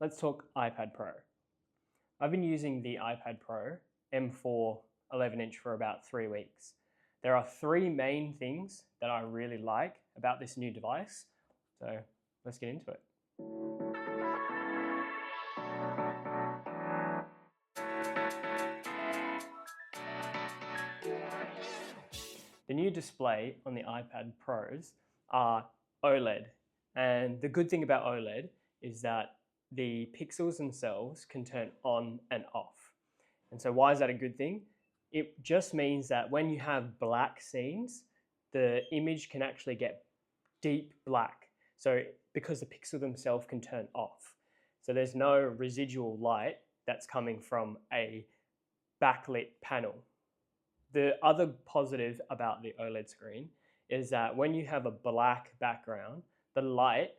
let's talk iPad Pro. I've been using the iPad Pro M4 11-inch for about 3 weeks. There are 3 main things that I really like about this new device, so let's get into it. The new display on the iPad Pros are OLED, and the good thing about OLED is that the pixels themselves can turn on and off. And so why is that a good thing? It just means that when you have black scenes, the image can actually get deep black. So because the pixel themselves can turn off. So there's no residual light that's coming from a backlit panel. The other positive about the OLED screen is that when you have a black background, the light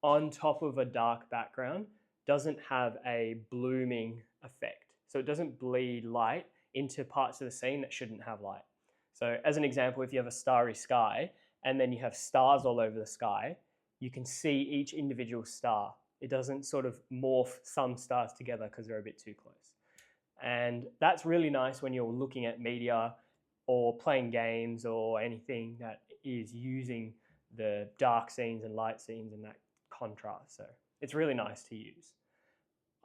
on top of a dark background doesn't have a blooming effect. So it doesn't bleed light into parts of the scene that shouldn't have light. So as an example, if you have a starry sky and then you have stars all over the sky, you can see each individual star. It doesn't sort of morph some stars together because they're a bit too close. And that's really nice when you're looking at media or playing games or anything that is using the dark scenes and light scenes and that contrast. So it's really nice to use.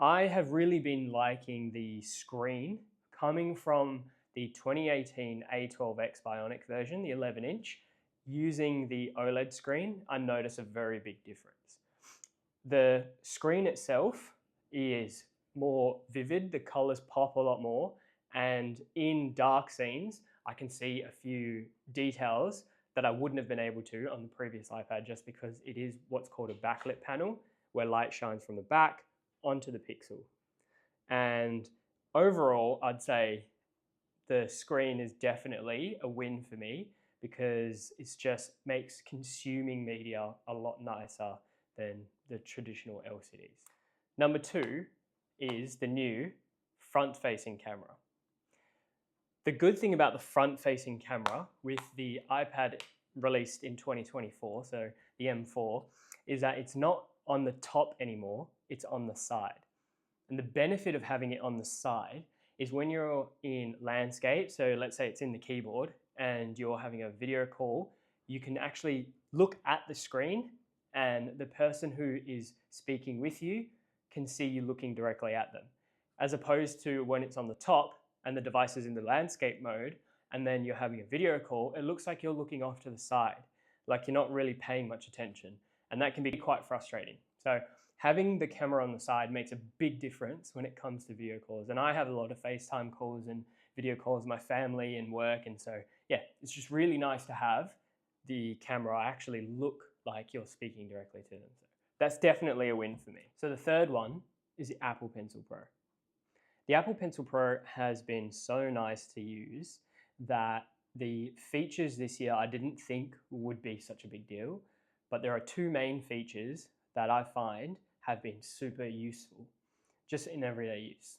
I have really been liking the screen coming from the 2018 A12X Bionic version, the 11-inch, using the OLED screen. I notice a very big difference. The screen itself is more vivid, the colors pop a lot more, and in dark scenes, I can see a few details that I wouldn't have been able to on the previous iPad just because it is what's called a backlit panel where light shines from the back onto the pixel. And overall, I'd say the screen is definitely a win for me because it just makes consuming media a lot nicer than the traditional LCDs. Number 2 is the new front-facing camera. The good thing about the front-facing camera with the iPad released in 2024, so the M4, is that it's not on the top anymore, it's on the side. And the benefit of having it on the side is when you're in landscape, so let's say it's in the keyboard and you're having a video call, you can actually look at the screen and the person who is speaking with you can see you looking directly at them. As opposed to when it's on the top and the device is in the landscape mode and then you're having a video call, it looks like you're looking off to the side, like you're not really paying much attention. And that can be quite frustrating. So having the camera on the side makes a big difference when it comes to video calls. And I have a lot of FaceTime calls and video calls with my family and work. And so, yeah, it's just really nice to have the camera actually look like you're speaking directly to them. So that's definitely a win for me. So the third one is the Apple Pencil Pro. The Apple Pencil Pro has been so nice to use that the features this year I didn't think would be such a big deal, but there are 2 main features that I find have been super useful just in everyday use.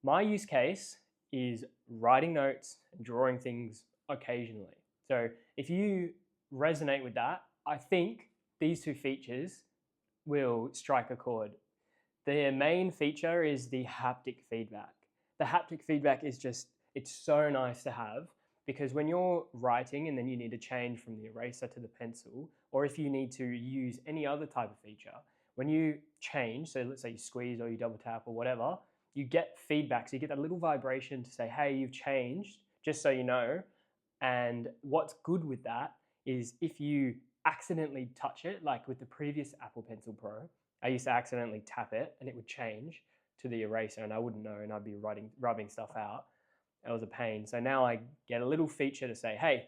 My use case is writing notes and drawing things occasionally. So if you resonate with that, I think these 2 features will strike a chord. The main feature is the haptic feedback. The haptic feedback is just, it's so nice to have because when you're writing and then you need to change from the eraser to the pencil, or if you need to use any other type of feature, when you change, so let's say you squeeze or you double tap or whatever, you get feedback. So you get that little vibration to say, hey, you've changed, just so you know. And what's good with that is if you accidentally touch it, like with the previous Apple Pencil Pro, I used to accidentally tap it and it would change to the eraser and I wouldn't know and I'd be rubbing stuff out. It was a pain. So now I get a little feature to say, hey,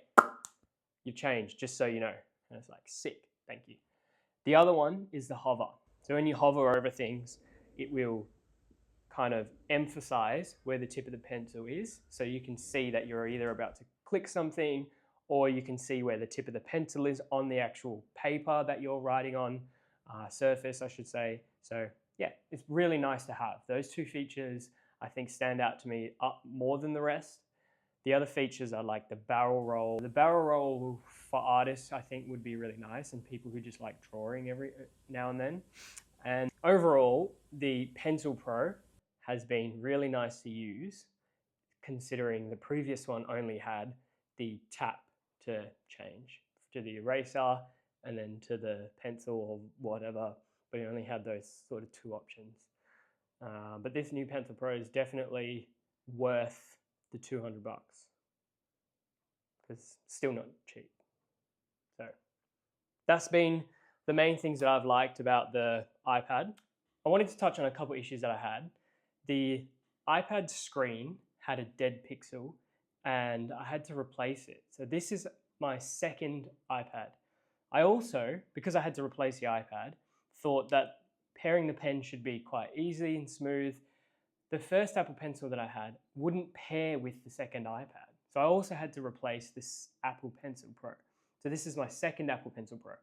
you've changed, just so you know. And it's like, sick, thank you. The other one is the hover. So when you hover over things, it will kind of emphasize where the tip of the pencil is. So you can see that you're either about to click something or you can see where the tip of the pencil is on the actual paper that you're writing on, surface, I should say. So yeah, it's really nice to have. Those 2 features, I think, stand out to me more than the rest. The other features are like the barrel roll. The barrel roll for artists, I think, would be really nice and people who just like drawing every now and then. And overall, the Pencil Pro has been really nice to use, considering the previous one only had the tap to change to the eraser and then to the pencil or whatever, but it only had those sort of two options. But this new Pencil Pro is definitely worth the 200 bucks because still not cheap. So that's been the main things that I've liked about the iPad. I wanted to touch on a couple issues that I had. The iPad screen had a dead pixel and I had to replace it. So this is my second iPad. I also, because I had to replace the iPad, thought that pairing the pen should be quite easy and smooth. The first Apple Pencil that I had wouldn't pair with the second iPad. So I also had to replace this Apple Pencil Pro. So this is my second Apple Pencil Pro.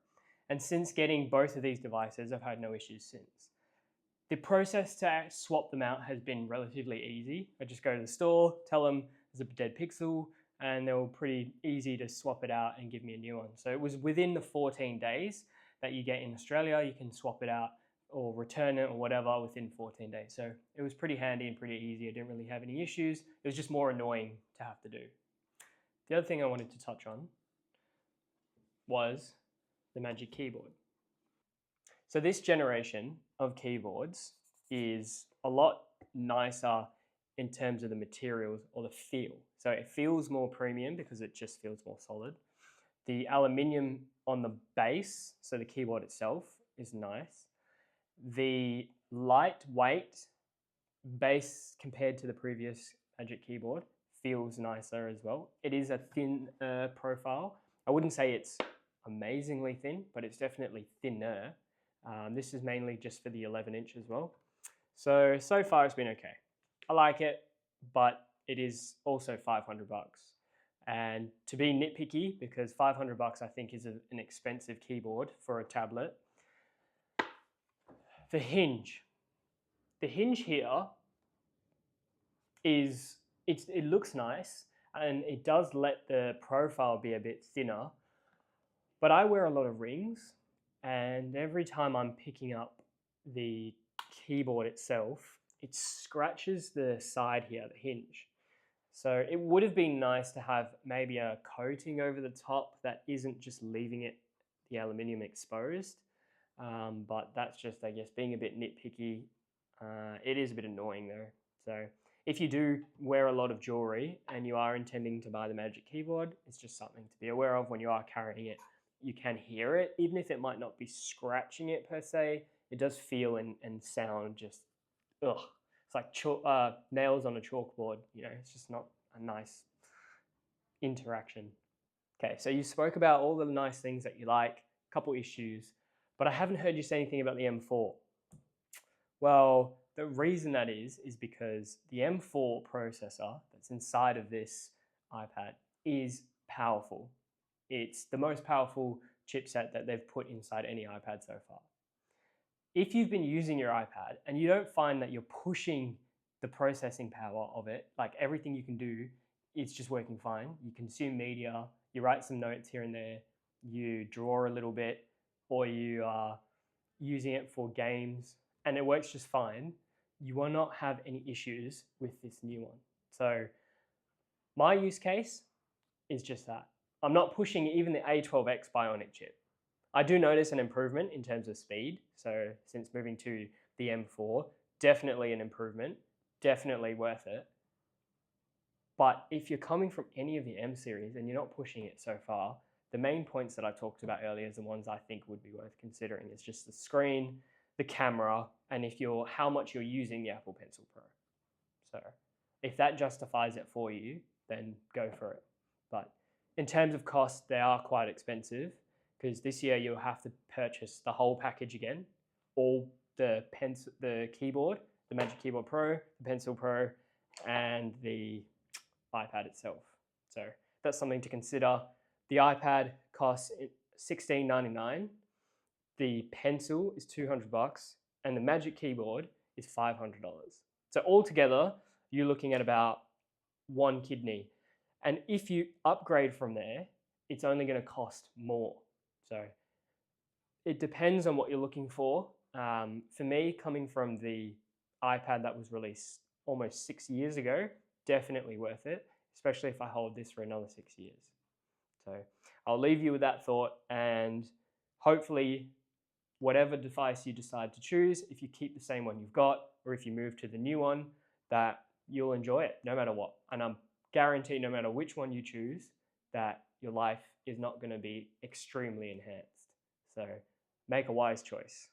And since getting both of these devices, I've had no issues since. The process to swap them out has been relatively easy. I just go to the store, tell them there's a dead pixel, and they were pretty easy to swap it out and give me a new one. So it was within the 14 days that you get in Australia. You can swap it out or return it or whatever within 14 days. So it was pretty handy and pretty easy. I didn't really have any issues. It was just more annoying to have to do. The other thing I wanted to touch on was the Magic Keyboard. So this generation of keyboards is a lot nicer in terms of the materials or the feel. So it feels more premium because it just feels more solid. The aluminium on the base, so the keyboard itself, is nice. The lightweight base compared to the previous Magic Keyboard feels nicer as well. It is a thin profile. I wouldn't say it's amazingly thin, but it's definitely thinner. This is mainly just for the 11-inch as well. So far it's been okay. I like it, but it is also 500 bucks. And to be nitpicky, because 500 bucks I think is an expensive keyboard for a tablet. The hinge here is, it looks nice and it does let the profile be a bit thinner, but I wear a lot of rings and every time I'm picking up the keyboard itself, it scratches the side here, the hinge. So it would have been nice to have maybe a coating over the top that isn't just leaving it, the aluminium exposed. But that's just, I guess, being a bit nitpicky. It is a bit annoying though. So if you do wear a lot of jewelry and you are intending to buy the Magic Keyboard, it's just something to be aware of when you are carrying it. You can hear it, even if it might not be scratching it per se, it does feel and sound just, ugh. It's like nails on a chalkboard, you know, it's just not a nice interaction. Okay, so you spoke about all the nice things that you like, a couple issues, but I haven't heard you say anything about the M4. Well, the reason that is because the M4 processor that's inside of this iPad is powerful. It's the most powerful chipset that they've put inside any iPad so far. If you've been using your iPad and you don't find that you're pushing the processing power of it, like everything you can do, it's just working fine. You consume media, you write some notes here and there, you draw a little bit, or you are using it for games, and it works just fine, you will not have any issues with this new one. So my use case is just that. I'm not pushing even the A12X Bionic chip. I do notice an improvement in terms of speed. So since moving to the M4, definitely an improvement, definitely worth it. But if you're coming from any of the M series and you're not pushing it so far, the main points that I talked about earlier is the ones I think would be worth considering. It's just the screen, the camera, and how much you're using the Apple Pencil Pro. So if that justifies it for you, then go for it. But in terms of cost, they are quite expensive because this year you'll have to purchase the whole package again, all the keyboard, the Magic Keyboard Pro, the Pencil Pro, and the iPad itself. So that's something to consider. The iPad costs $16.99. The pencil is 200 bucks, and the Magic Keyboard is $500. So altogether, you're looking at about one kidney. And if you upgrade from there, it's only going to cost more. So it depends on what you're looking for. For me, coming from the iPad that was released almost 6 years ago, definitely worth it, especially if I hold this for another 6 years. So I'll leave you with that thought, and hopefully whatever device you decide to choose, if you keep the same one you've got, or if you move to the new one, that you'll enjoy it no matter what. And I'm guaranteed no matter which one you choose, that your life is not going to be extremely enhanced. So make a wise choice.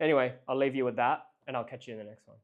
Anyway, I'll leave you with that, and I'll catch you in the next one.